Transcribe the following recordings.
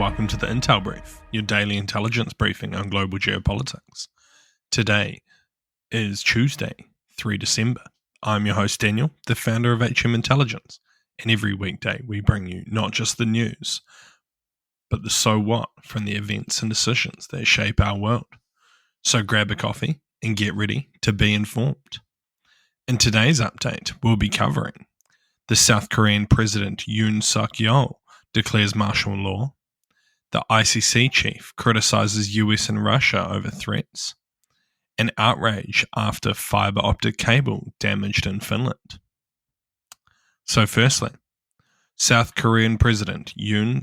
welcome to the Intel Brief, your daily intelligence briefing on global geopolitics. Today is Tuesday, 3 December. I'm your host Daniel, the founder of HM Intelligence, and every weekday we bring you not just the news, but the so what from the events and decisions that shape our world. So grab a coffee and get ready to be informed. In today's update, we'll be covering the South Korean President Yoon Yeol declares martial law, the ICC chief criticizes US and Russia over threats, and outrage after fiber optic cable damaged in Finland. So firstly, South Korean President Yoon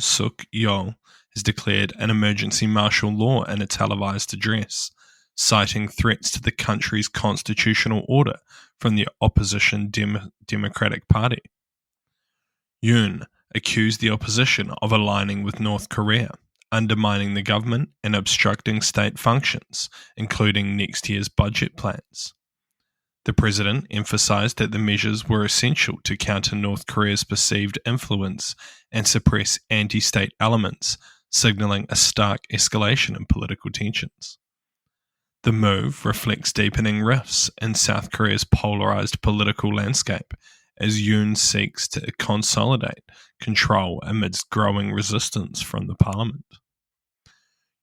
Yeol has declared an emergency martial law in a televised address, citing threats to the country's constitutional order from the opposition Democratic Party. Yoon accused the opposition of aligning with North Korea, undermining the government and obstructing state functions, including next year's budget plans. The president emphasized that the measures were essential to counter North Korea's perceived influence and suppress anti-state elements, signaling a stark escalation in political tensions. The move reflects deepening rifts in South Korea's polarized political landscape as Yoon seeks to consolidate control amidst growing resistance from the parliament.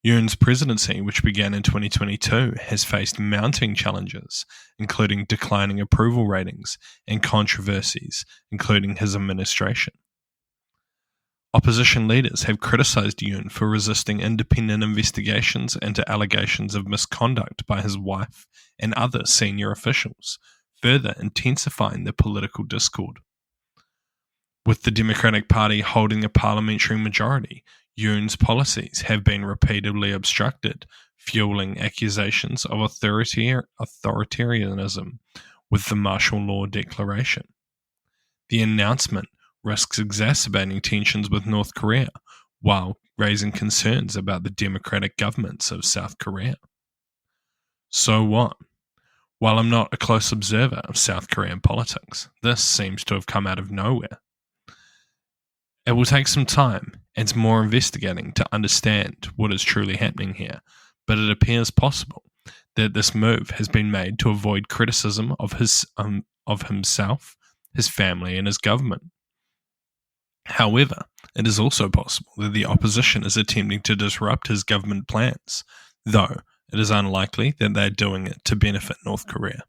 Yoon's presidency, which began in 2022, has faced mounting challenges, including declining approval ratings and controversies, including his administration. Opposition leaders have criticized Yoon for resisting independent investigations into allegations of misconduct by his wife and other senior officials, further intensifying the political discord. With the Democratic Party holding a parliamentary majority, Yoon's policies have been repeatedly obstructed, fueling accusations of authoritarianism with the martial law declaration. The announcement risks exacerbating tensions with North Korea, while raising concerns about the democratic governments of South Korea. So what? While I'm not a close observer of South Korean politics, this seems to have come out of nowhere. It will take some time and more investigating to understand what is truly happening here, but it appears possible that this move has been made to avoid criticism of himself, his family, and his government. However, it is also possible that the opposition is attempting to disrupt his government plans, though it is unlikely that they are doing it to benefit North Korea.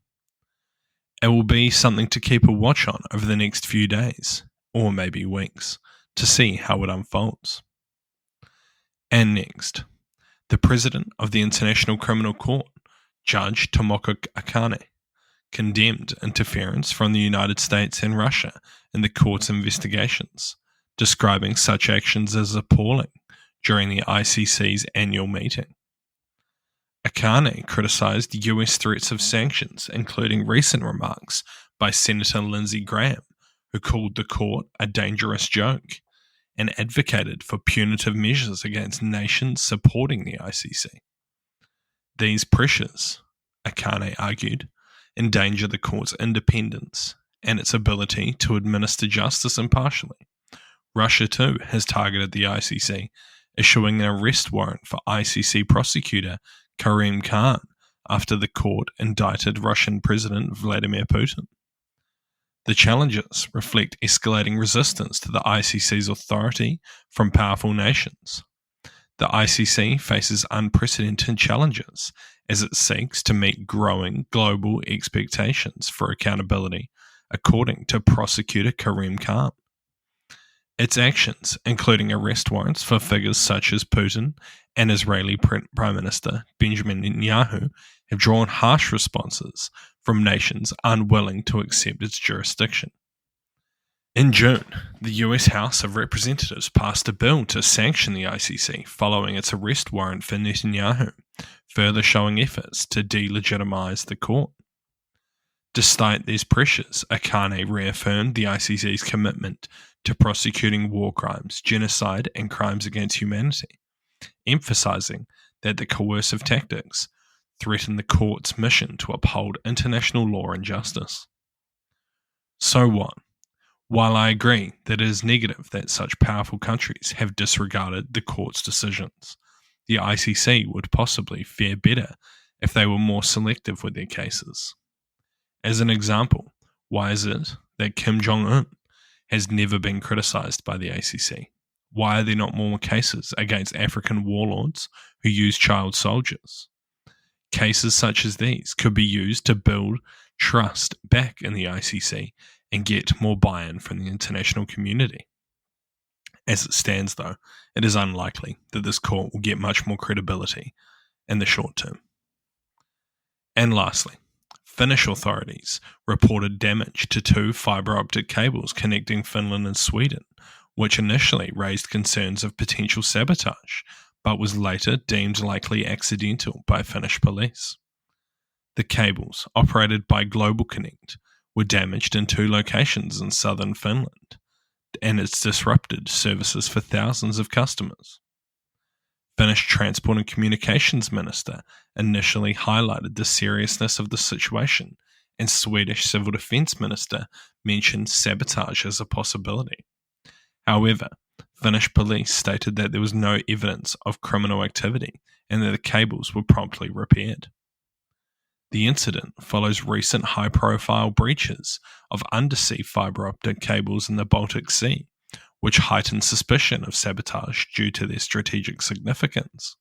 It will be something to keep a watch on over the next few days, or maybe weeks, to see how it unfolds. And next, the President of the International Criminal Court, Judge Tomoko Akane, condemned interference from the United States and Russia in the court's investigations, describing such actions as appalling during the ICC's annual meeting. Akane criticized US threats of sanctions, including recent remarks by Senator Lindsey Graham, who called the court a dangerous joke, and advocated for punitive measures against nations supporting the ICC. These pressures, Akane argued, endanger the court's independence and its ability to administer justice impartially. Russia, too, has targeted the ICC, issuing an arrest warrant for ICC prosecutor Karim Khan after the court indicted Russian President Vladimir Putin. The challenges reflect escalating resistance to the ICC's authority from powerful nations. The ICC faces unprecedented challenges as it seeks to meet growing global expectations for accountability, according to prosecutor Karim Khan. Its actions, including arrest warrants for figures such as Putin and Israeli Prime Minister Benjamin Netanyahu, have drawn harsh responses from nations unwilling to accept its jurisdiction. In June, the US House of Representatives passed a bill to sanction the ICC following its arrest warrant for Netanyahu, further showing efforts to delegitimize the court. Despite these pressures, Akane reaffirmed the ICC's commitment to prosecuting war crimes, genocide, and crimes against humanity, emphasizing that the coercive tactics threaten the court's mission to uphold international law and justice. So what? While I agree that it is negative that such powerful countries have disregarded the court's decisions, the ICC would possibly fare better if they were more selective with their cases. As an example, why is it that Kim Jong-un has never been criticised by the ICC? Why are there not more cases against African warlords who use child soldiers? Cases such as these could be used to build trust back in the ICC and get more buy-in from the international community. As it stands, though, it is unlikely that this court will get much more credibility in the short term. And lastly, Finnish authorities reported damage to 2 fibre optic cables connecting Finland and Sweden, which initially raised concerns of potential sabotage, but was later deemed likely accidental by Finnish police. The cables, operated by Global Connect, were damaged in 2 locations in southern Finland, and it's disrupted services for thousands of customers. Finnish Transport and Communications Minister initially highlighted the seriousness of the situation, and Swedish Civil Defence Minister mentioned sabotage as a possibility. However, Finnish police stated that there was no evidence of criminal activity and that the cables were promptly repaired. The incident follows recent high-profile breaches of undersea fibre optic cables in the Baltic Sea, which heightened suspicion of sabotage due to their strategic significance.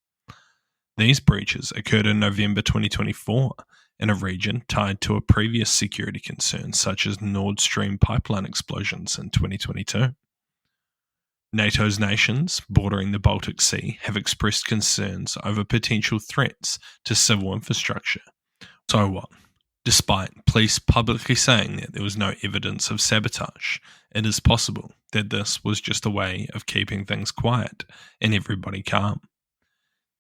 These breaches occurred in November 2024 in a region tied to a previous security concern such as Nord Stream pipeline explosions in 2022. NATO's nations bordering the Baltic Sea have expressed concerns over potential threats to civil infrastructure. So what? Despite police publicly saying that there was no evidence of sabotage, it is possible that this was just a way of keeping things quiet and everybody calm.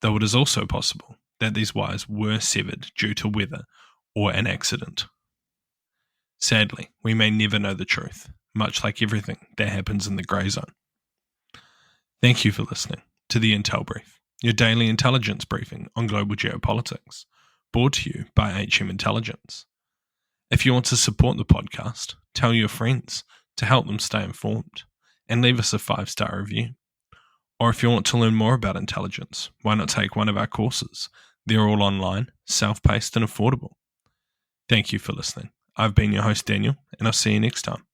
Though it is also possible that these wires were severed due to weather or an accident. Sadly, we may never know the truth, much like everything that happens in the grey zone. Thank you for listening to the Intel Brief, your daily intelligence briefing on global geopolitics, brought to you by HM Intelligence. If you want to support the podcast, tell your friends to help them stay informed, and leave us a 5-star review. Or if you want to learn more about intelligence, why not take one of our courses? They're all online, self-paced and affordable. Thank you for listening. I've been your host Daniel, and I'll see you next time.